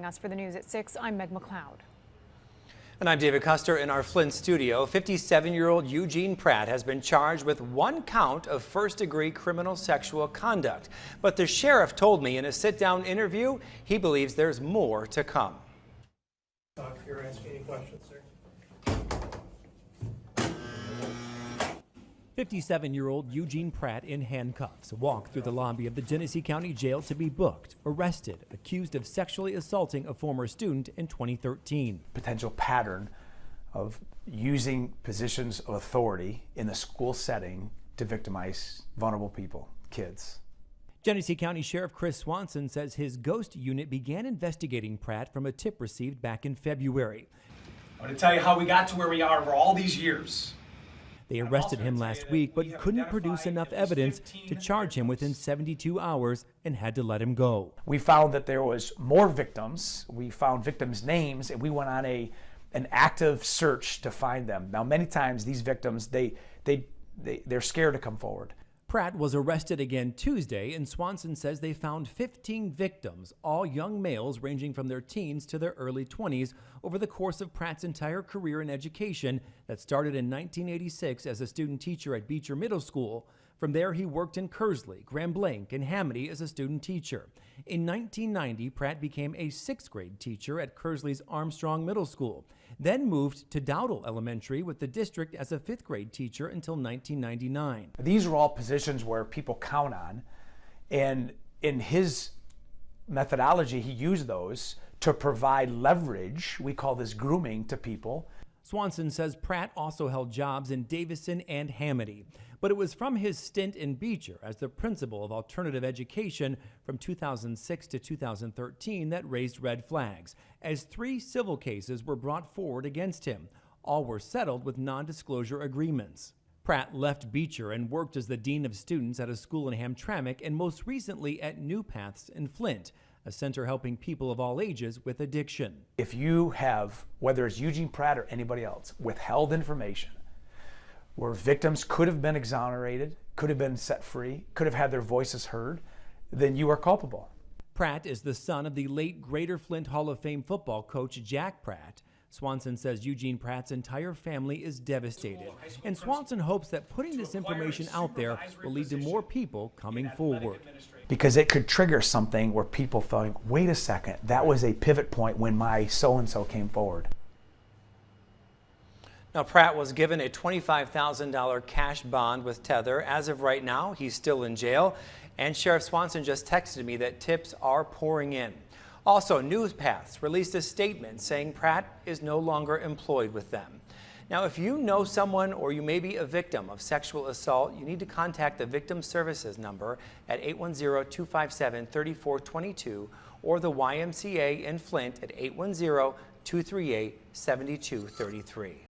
Us for the news at 6, I'm Meg McLeod. And I'm David Custer in our Flint studio. 57-year-old Eugene Pratt has been charged with 1 count of first-degree criminal sexual conduct. But the sheriff told me in a sit-down interview he believes there's more to come. If you're asking any questions, sir. 57-year-old Eugene Pratt in handcuffs walked through the lobby of the Genesee County Jail to be booked, arrested, accused of sexually assaulting a former student in 2013. Potential pattern of using positions of authority in the school setting to victimize vulnerable people, kids. Genesee County Sheriff Chris Swanson says his ghost unit began investigating Pratt from a tip received back in February. I want to tell you how we got to where we are over all these years. They arrested him last week, but couldn't produce enough evidence to charge him within 72 hours and had to let him go. We found that there was more victims. We found victims' names, and we went on an active search to find them. Now, many times these victims, they're scared to come forward. Pratt was arrested again Tuesday, and Swanson says they found 15 victims, all young males ranging from their teens to their early 20s, over the course of Pratt's entire career in education that started in 1986 as a student teacher at Beecher Middle School. From there, he worked in Kearsley, Grand Blanc, and Hamady as a student teacher. In 1990, Pratt became a 6th grade teacher at Kearsley's Armstrong Middle School, then moved to Dowdle Elementary with the district as a 5th grade teacher until 1999. These are all positions where people count on, and in his methodology, he used those to provide leverage. We call this grooming to people. Swanson says Pratt also held jobs in Davison and Hamady, but it was from his stint in Beecher as the principal of alternative education from 2006 to 2013 that raised red flags, as 3 civil cases were brought forward against him. All were settled with non-disclosure agreements. Pratt left Beecher and worked as the dean of students at a school in Hamtramck and most recently at New Paths in Flint, a center helping people of all ages with addiction. If you have, whether it's Eugene Pratt or anybody else, withheld information where victims could have been exonerated, could have been set free, could have had their voices heard, then you are culpable. Pratt is the son of the late Greater Flint Hall of Fame football coach Jack Pratt. Swanson says Eugene Pratt's entire family is devastated, and Swanson hopes that putting this information out there will lead to more people coming forward. Because it could trigger something where people think, wait a second, that was a pivot point when my so-and-so came forward. Now, Pratt was given a $25,000 cash bond with Tether. As of right now, he's still in jail, and Sheriff Swanson just texted me that tips are pouring in. Also, News Paths released a statement saying Pratt is no longer employed with them. Now, if you know someone or you may be a victim of sexual assault, you need to contact the Victim Services number at 810-257-3422 or the YMCA in Flint at 810-238-7233.